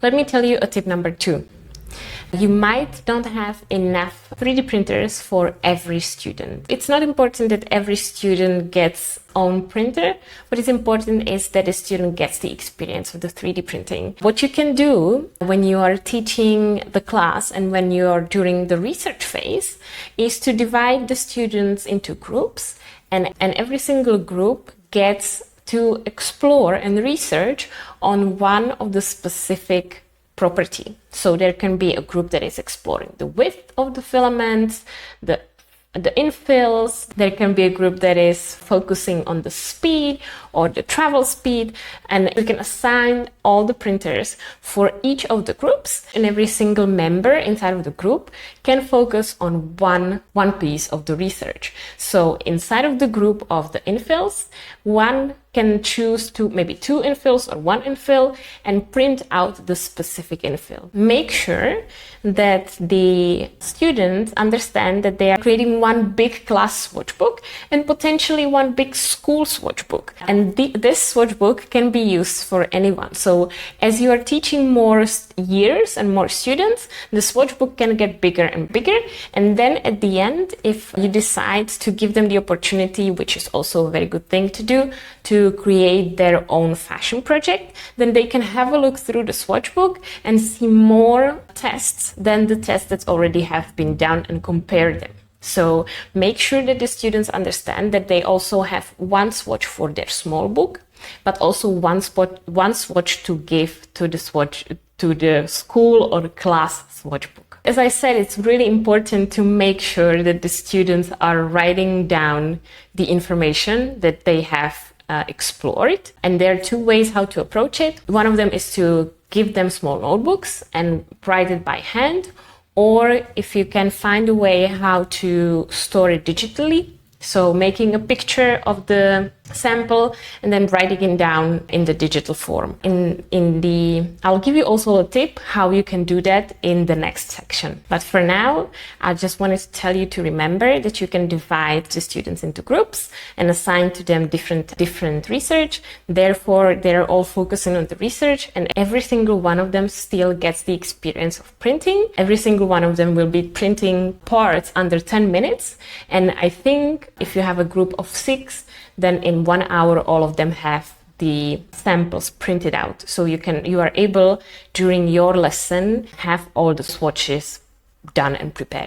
Let me tell you a tip number 2. You might not have enough 3D printers for every student. It's not important that every student gets own printer. What is important is that the student gets the experience of the 3D printing. What you can do when you are teaching the class and when you are during the research phase is to divide the students into groups, and every single group gets to explore and research on one of the specific property. So there can be a group that is exploring the width of the filaments, the infills. There can be a group that is focusing on the speed or the travel speed, and you can assign all the printers for each of the groups, and every single member inside of the group can focus on one piece of the research. So inside of the group of the infills, one can choose maybe 2 infills or 1 infill and print out the specific infill. Make sure that the students understand that they are creating one big class swatchbook and potentially one big school swatchbook. And this swatchbook can be used for anyone. So as you are teaching more years and more students, the swatchbook can get bigger and bigger. And then at the end, if you decide to give them the opportunity, which is also a very good thing to do, to create their own fashion project, then they can have a look through the swatchbook and see more tests than the tests that already have been done and compare them. So make sure that the students understand that they also have one swatch for their small book, but also one swatch to give to the school or class swatch book. As I said, it's really important to make sure that the students are writing down the information that they have explored. And there are 2 ways how to approach it. One of them is to give them small notebooks and write it by hand, or if you can find a way how to store it digitally. So making a picture of the sample and then writing it down in the digital form. I'll give you also a tip how you can do that in the next section. But for now, I just wanted to tell you to remember that you can divide the students into groups and assign to them different research. Therefore, they're all focusing on the research, and every single one of them still gets the experience of printing. Every single one of them will be printing parts under 10 minutes. And I think if you have a group of 6, then in 1 hour, all of them have the samples printed out. So you are able during your lesson have all the swatches done and prepared.